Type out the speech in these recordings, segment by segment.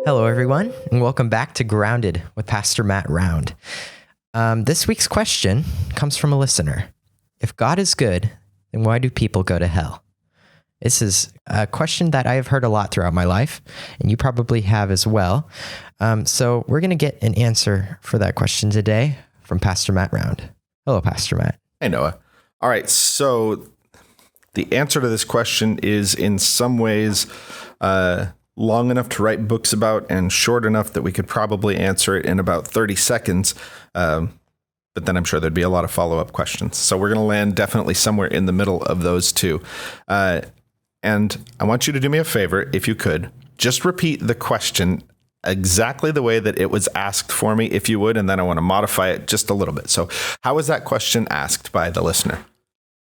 Hello, everyone, and welcome back to Grounded with Pastor Matt Round. This week's question comes from a listener. If God is good, then why do people go to hell? This is a question that I have heard a lot throughout my life, and you probably have as well. So we're going to get an answer for that question today from Pastor Matt Round. Hello, Pastor Matt. Hey, Noah. All right, so the answer to this question is in some ways long enough to write books about and short enough that we could probably answer it in about 30 seconds. But then I'm sure there'd be a lot of follow-up questions. So we're going to land definitely somewhere in the middle of those two. And I want you to do me a favor, if you could. Just repeat the question exactly the way that it was asked for me, if you would, and then I want to modify it just a little bit. So how was that question asked by the listener?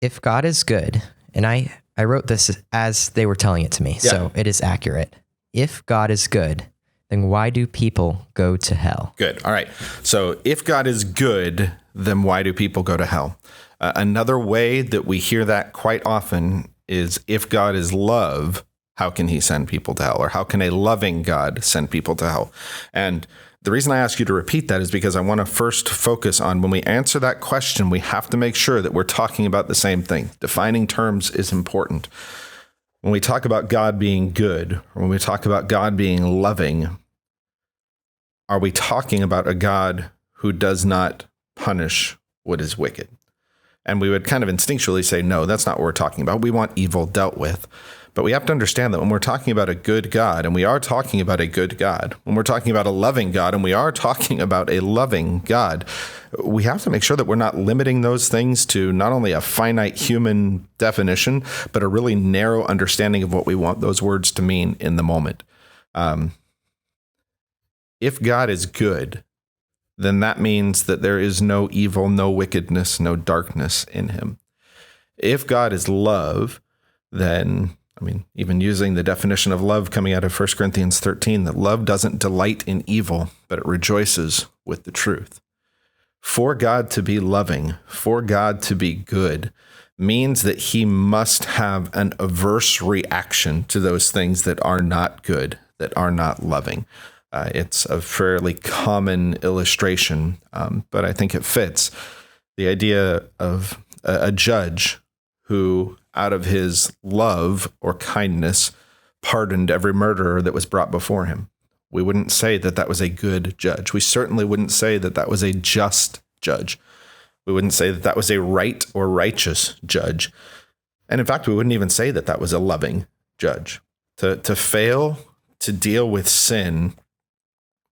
If God is good, and I wrote this as they were telling it to me, so it is accurate. If God is good, then why do people go to hell? Good. All right. So if God is good, then why do people go to hell? Another way that we hear that quite often is if God is love, how can he send people to hell? Or how can a loving God send people to hell? And the reason I ask you to repeat that is because I want to first focus on when we answer that question, we have to make sure that we're talking about the same thing. Defining terms is important. When we talk about God being good, or when we talk about God being loving, are we talking about a God who does not punish what is wicked? And we would kind of instinctually say, no, that's not what we're talking about. We want evil dealt with. But we have to understand that when we're talking about a good God, and we are talking about a good God, when we're talking about a loving God, and we are talking about a loving God, we have to make sure that we're not limiting those things to not only a finite human definition, but a really narrow understanding of what we want those words to mean in the moment. If God is good, then that means that there is no evil, no wickedness, no darkness in him. If God is love, then, even using the definition of love coming out of 1 Corinthians 13, that love doesn't delight in evil, but it rejoices with the truth. For God to be loving, for God to be good, means that he must have an averse reaction to those things that are not good, that are not loving. It's a fairly common illustration, but I think it fits. The idea of a judge who, out of his love or kindness, pardoned every murderer that was brought before him. We wouldn't say that that was a good judge. We certainly wouldn't say that that was a just judge. We wouldn't say that that was a right or righteous judge. And in fact, we wouldn't even say that that was a loving judge. To fail to deal with sin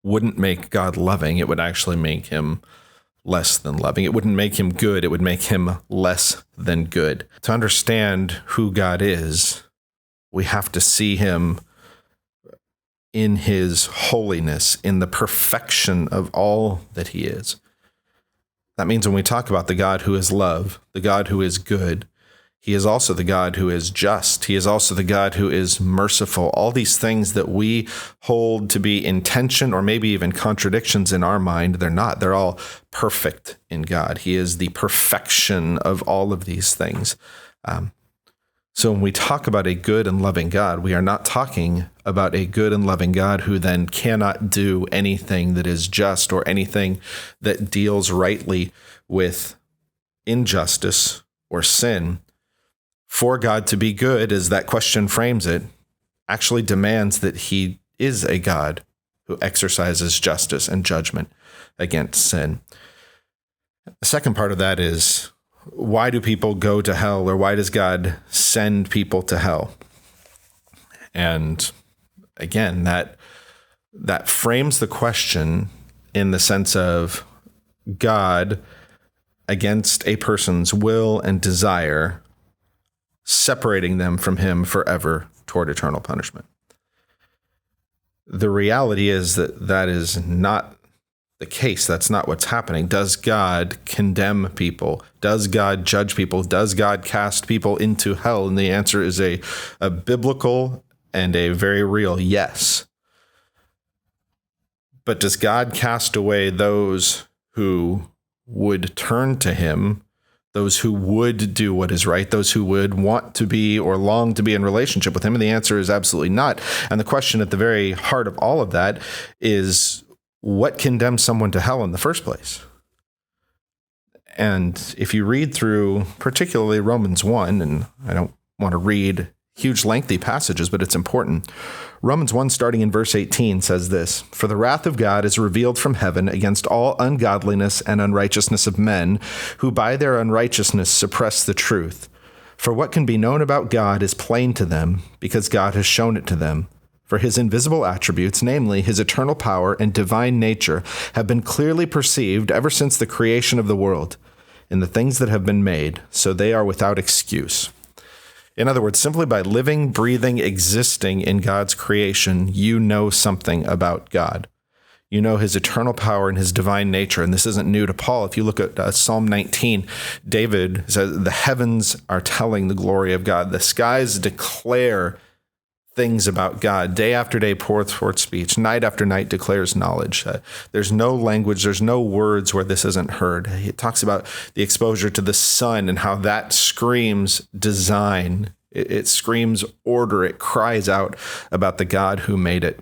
wouldn't make God loving. It would actually make him less than loving. It wouldn't make him good. It would make him less than good. To understand who God is, we have to see him in his holiness, in the perfection of all that he is. That means when we talk about the God who is love, the God who is good, he is also the God who is just. He is also the God who is merciful. All these things that we hold to be intention or maybe even contradictions in our mind, they're not. They're all perfect in God. He is the perfection of all of these things. So when we talk about a good and loving God, we are not talking about a good and loving God who then cannot do anything that is just or anything that deals rightly with injustice or sin. For God to be good, as that question frames it, actually demands that he is a God who exercises justice and judgment against sin. The second part of that is, why do people go to hell, or why does God send people to hell? And again, that frames the question in the sense of God, against a person's will and desire, separating them from him forever toward eternal punishment. The reality is that that is not the case. That's not what's happening. Does God condemn people? Does God judge people? Does God cast people into hell? And the answer is a biblical and a very real yes. But does God cast away those who would turn to him, those who would do what is right, those who would want to be or long to be in relationship with him? And the answer is absolutely not. And the question at the very heart of all of that is, what condemns someone to hell in the first place? And if you read through particularly Romans 1, and I don't want to read huge lengthy passages, but it's important. Romans 1, starting in verse 18, says this: "For the wrath of God is revealed from heaven against all ungodliness and unrighteousness of men, who by their unrighteousness suppress the truth. For what can be known about God is plain to them, because God has shown it to them. For his invisible attributes, namely his eternal power and divine nature, have been clearly perceived ever since the creation of the world, in the things that have been made, so they are without excuse." In other words, simply by living, breathing, existing in God's creation, you know something about God. You know his eternal power and his divine nature. And this isn't new to Paul. If you look at Psalm 19, David says, "The heavens are telling the glory of God. The skies declare things about God. Day after day pours forth speech. Night after night declares knowledge." There's no language, there's no words where this isn't heard. It talks about the exposure to the sun and how that screams design. It screams order. It cries out about the God who made it.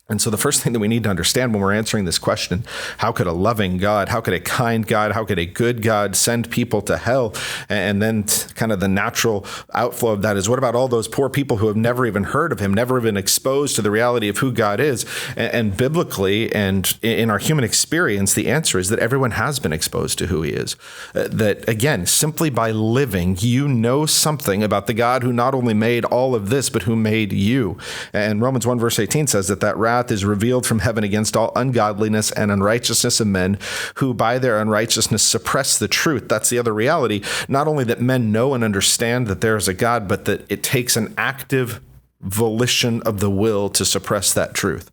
And so the first thing that we need to understand when we're answering this question, how could a loving God, how could a kind God, how could a good God send people to hell? And then kind of the natural outflow of that is, what about all those poor people who have never even heard of him, never been exposed to the reality of who God is? And biblically and in our human experience, the answer is that everyone has been exposed to who he is. That, again, simply by living, you know something about the God who not only made all of this, but who made you. And Romans 1 verse 18 says that wrath is revealed from heaven against all ungodliness and unrighteousness of men, who by their unrighteousness suppress the truth. That's the other reality. Not only that men know and understand that there is a God, but that it takes an active volition of the will to suppress that truth.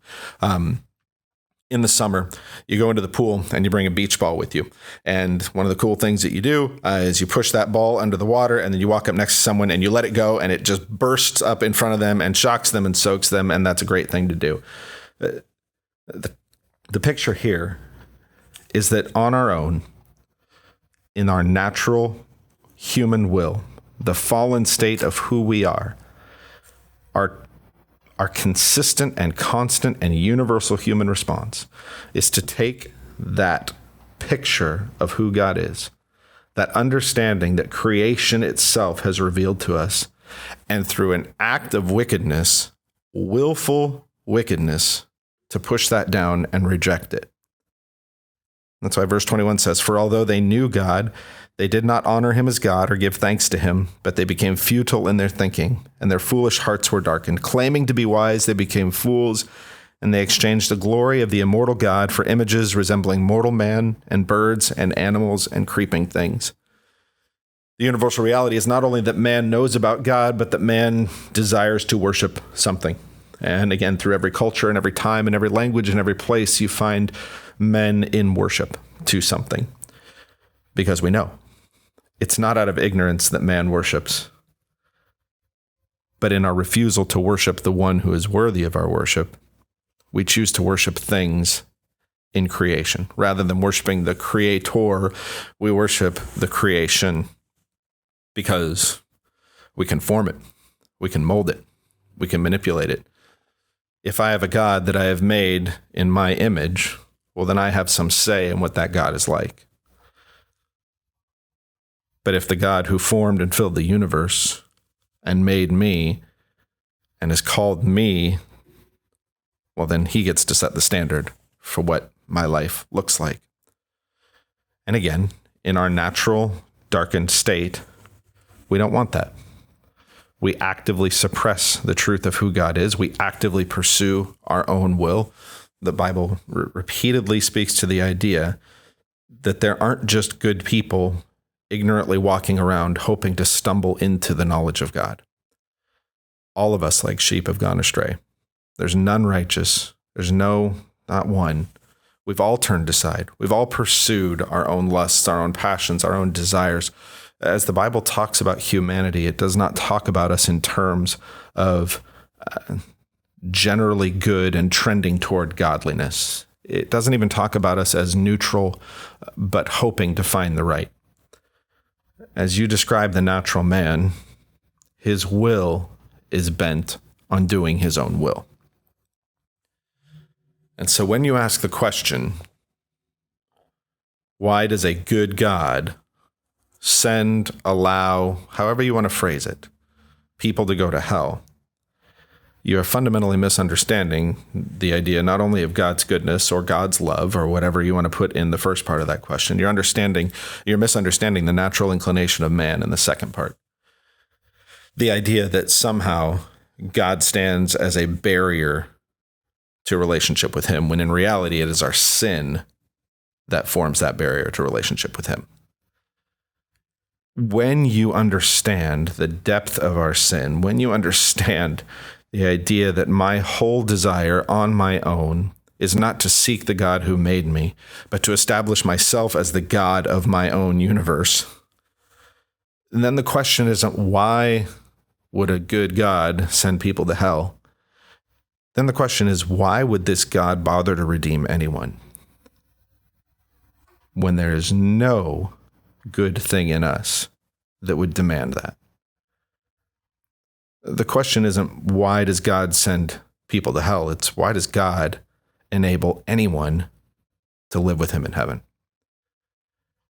In the summer, you go into the pool and you bring a beach ball with you. And one of the cool things that you do is you push that ball under the water, and then you walk up next to someone and you let it go, and it just bursts up in front of them and shocks them and soaks them. And that's a great thing to do. The picture here is that on our own, in our natural human will, the fallen state of who we are, our consistent and constant and universal human response is to take that picture of who God is, that understanding that creation itself has revealed to us, and through an act of wickedness, willful wickedness, to push that down and reject it. That's why verse 21 says, "For although they knew God, they did not honor him as God or give thanks to him, but they became futile in their thinking, and their foolish hearts were darkened. Claiming to be wise, they became fools, and they exchanged the glory of the immortal God for images resembling mortal man and birds and animals and creeping things." The universal reality is not only that man knows about God, but that man desires to worship something. And again, through every culture and every time and every language and every place, you find men in worship to something. Because we know it's not out of ignorance that man worships, but in our refusal to worship the one who is worthy of our worship, we choose to worship things in creation. Rather than worshiping the creator, we worship the creation because we can form it, we can mold it, we can manipulate it. If I have a God that I have made in my image, well, then I have some say in what that God is like. But if the God who formed and filled the universe and made me and has called me, well, then he gets to set the standard for what my life looks like. And again, in our natural, darkened state, we don't want that. We actively suppress the truth of who God is. We actively pursue our own will. The Bible repeatedly speaks to the idea that there aren't just good people ignorantly walking around hoping to stumble into the knowledge of God. All of us, like sheep, have gone astray. There's none righteous. There's not one. We've all turned aside. We've all pursued our own lusts, our own passions, our own desires. As the Bible talks about humanity, it does not talk about us in terms of generally good and trending toward godliness. It doesn't even talk about us as neutral, but hoping to find the right. as you describe the natural man, his will is bent on doing his own will. And so when you ask the question, why does a good God send, allow, however you want to phrase it, people to go to hell? You are fundamentally misunderstanding the idea not only of God's goodness or God's love or whatever you want to put in the first part of that question. You're misunderstanding the natural inclination of man in the second part. The idea that somehow God stands as a barrier to relationship with him, when in reality it is our sin that forms that barrier to relationship with him. When you understand the depth of our sin, when you understand the idea that my whole desire on my own is not to seek the God who made me, but to establish myself as the God of my own universe, and then the question isn't why would a good God send people to hell? Then the question is, why would this God bother to redeem anyone when there is no good thing in us that would demand that? The question isn't why does God send people to hell? It's why does God enable anyone to live with him in heaven?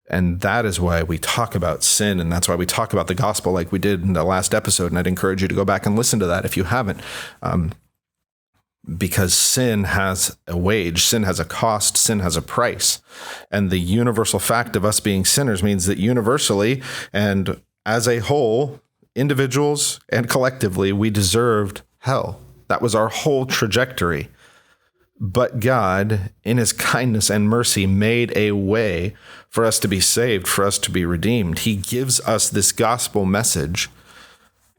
And that is why we talk about sin, and that's why we talk about the gospel like we did in the last episode. And I'd encourage you to go back and listen to that if you haven't. Because sin has a wage, sin has a cost, sin has a price. And the universal fact of us being sinners means that universally and as a whole, individuals and collectively, we deserved hell. That was our whole trajectory. But God, in his kindness and mercy, made a way for us to be saved, for us to be redeemed. He gives us this gospel message,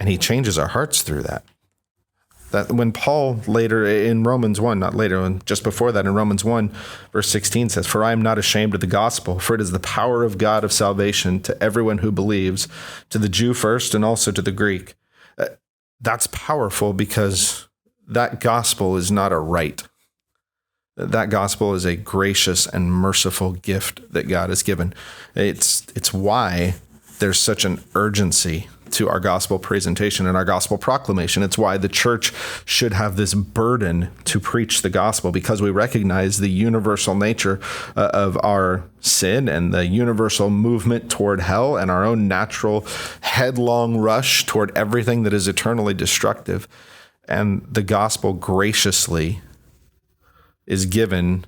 and he changes our hearts through that. That when Paul later in Romans 1, not later, just before that in Romans 1, verse 16 says, "For I am not ashamed of the gospel, for it is the power of God of salvation to everyone who believes, to the Jew first and also to the Greek." That's powerful because that gospel is not a right. That gospel is a gracious and merciful gift that God has given. It's why there's such an urgency to our gospel presentation and our gospel proclamation. It's why the church should have this burden to preach the gospel, because we recognize the universal nature of our sin and the universal movement toward hell and our own natural headlong rush toward everything that is eternally destructive. And the gospel graciously is given,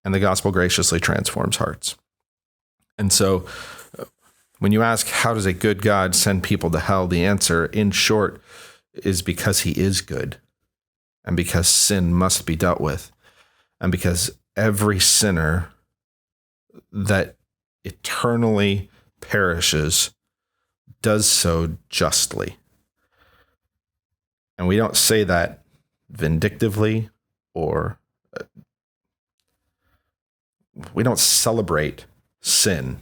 and the gospel graciously transforms hearts. And so when you ask, how does a good God send people to hell? The answer, in short, is because he is good, and because sin must be dealt with, and because every sinner that eternally perishes does so justly. And we don't say that vindictively, or we don't celebrate sin,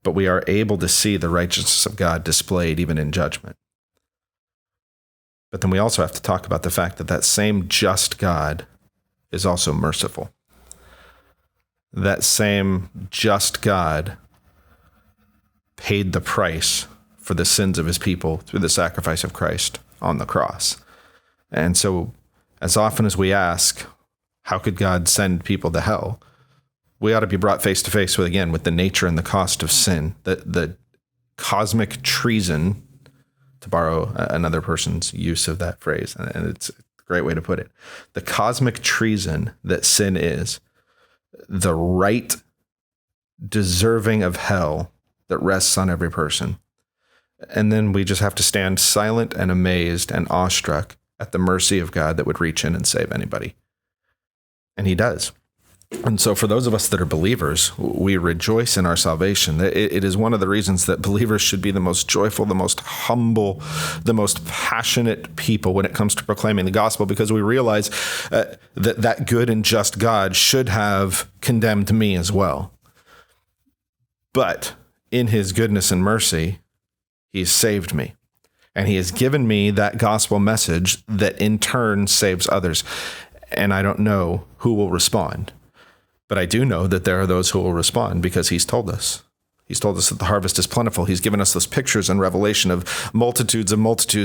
but we are able to see the righteousness of God displayed even in judgment. But then we also have to talk about the fact that that same just God is also merciful. That same just God paid the price for the sins of his people through the sacrifice of Christ on the cross. And so as often as we ask, how could God send people to hell? We ought to be brought face to face with the nature and the cost of sin, the cosmic treason, to borrow another person's use of that phrase, and it's a great way to put it. The cosmic treason that sin is, the right deserving of hell that rests on every person. And then we just have to stand silent and amazed and awestruck at the mercy of God that would reach in and save anybody. And he does. And so for those of us that are believers, we rejoice in our salvation. It is one of the reasons that believers should be the most joyful, the most humble, the most passionate people when it comes to proclaiming the gospel, because we realize that good and just God should have condemned me as well. But in his goodness and mercy, he's saved me. And he has given me that gospel message that in turn saves others. And I don't know who will respond. But I do know that there are those who will respond, because he's told us He's told us that the harvest is plentiful. He's given us those pictures in Revelation of multitudes,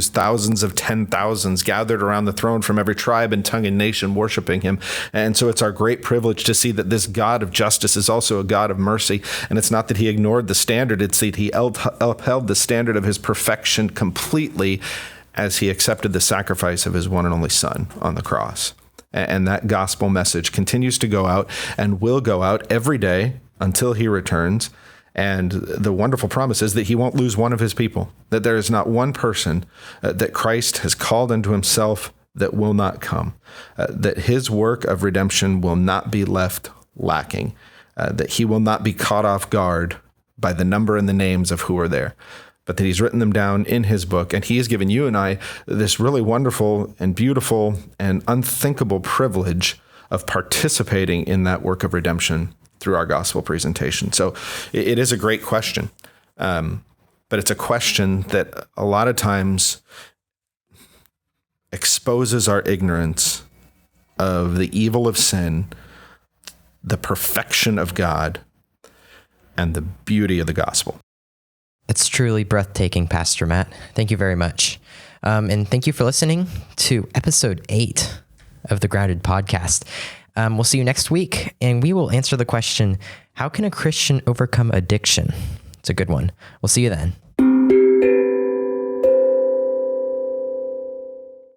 thousands of 10,000s gathered around the throne from every tribe and tongue and nation worshiping him. And so it's our great privilege to see that this God of justice is also a God of mercy. And it's not that he ignored the standard, it's that he upheld the standard of his perfection completely as he accepted the sacrifice of his one and only Son on the cross. And that gospel message continues to go out and will go out every day until he returns. And the wonderful promise is that he won't lose one of his people, that there is not one person that Christ has called unto himself that will not come, that his work of redemption will not be left lacking, that he will not be caught off guard by the number and the names of who are there, but that he's written them down in his book. And he has given you and I this really wonderful and beautiful and unthinkable privilege of participating in that work of redemption through our gospel presentation. So it is a great question, but it's a question that a lot of times exposes our ignorance of the evil of sin, the perfection of God, and the beauty of the gospel. It's truly breathtaking, Pastor Matt. Thank you very much. And thank you for listening to episode 8 of the Grounded podcast. We'll see you next week, and we will answer the question, how can a Christian overcome addiction? It's a good one. We'll see you then.